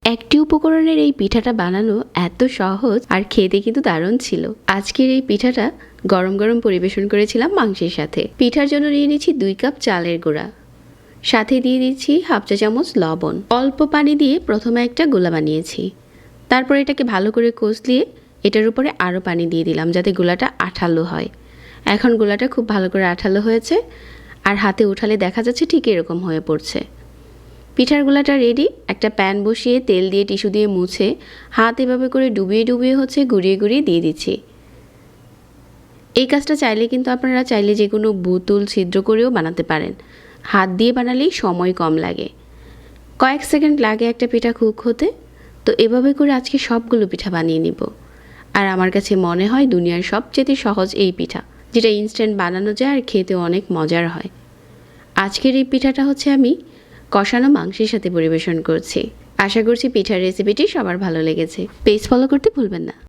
একটি উপকরণের এই পিঠাটা বানানো এত সহজ আর খেতে কিন্তু দারুণ ছিল। আজকের এই পিঠাটা গরম গরম পরিবেশন করেছিলাম মাংসের সাথে। পিঠার জন্য নিয়ে নিচ্ছি 2 কাপ চালের গুঁড়া, সাথে দিয়ে দিচ্ছি হাফ চা চামচ লবণ। অল্প পানি দিয়ে প্রথমে একটা গোলা বানিয়েছি, তারপর এটাকে ভালো করে কষলিয়ে এটার উপরে আরও পানি দিয়ে দিলাম যাতে গোলাটা আঠালো হয়। এখন গোলাটা খুব ভালো করে আঠালো হয়েছে আর হাতে উঠালে দেখা যাচ্ছে ঠিক এরকম হয়ে পড়ছে। পিঠার গোলাটা রেডি। একটা প্যান বসিয়ে তেল দিয়ে টিস্যু দিয়ে মুছে হাত এভাবে করে ডুবিয়ে ডুবিয়ে গুঁড়িয়ে গুঁড়িয়ে দিয়ে দিচ্ছি। এই কাজটা চাইলে কিন্তু আপনারা চাইলে যে কোনো বোতল ছিদ্র করেও বানাতে পারেন। হাত দিয়ে বানালেই সময় কম লাগে, কয়েক সেকেন্ড লাগে একটা পিঠা কুক হতে। তো এভাবে করে আজকে সবগুলো পিঠা বানিয়ে নিব। আর আমার কাছে মনে হয় দুনিয়ার সবচেয়ে সহজ এই পিঠা, যেটা ইনস্ট্যান্ট বানানো যায় আর খেতে অনেক মজার হয়। আজকের এই পিঠাটা হচ্ছে আমি কষানো মাংসের সাথে পরিবেশন করছি। আশা করছি পিঠার রেসিপিটি সবার ভালো লেগেছে। পেজ ফলো করতে ভুলবেন না।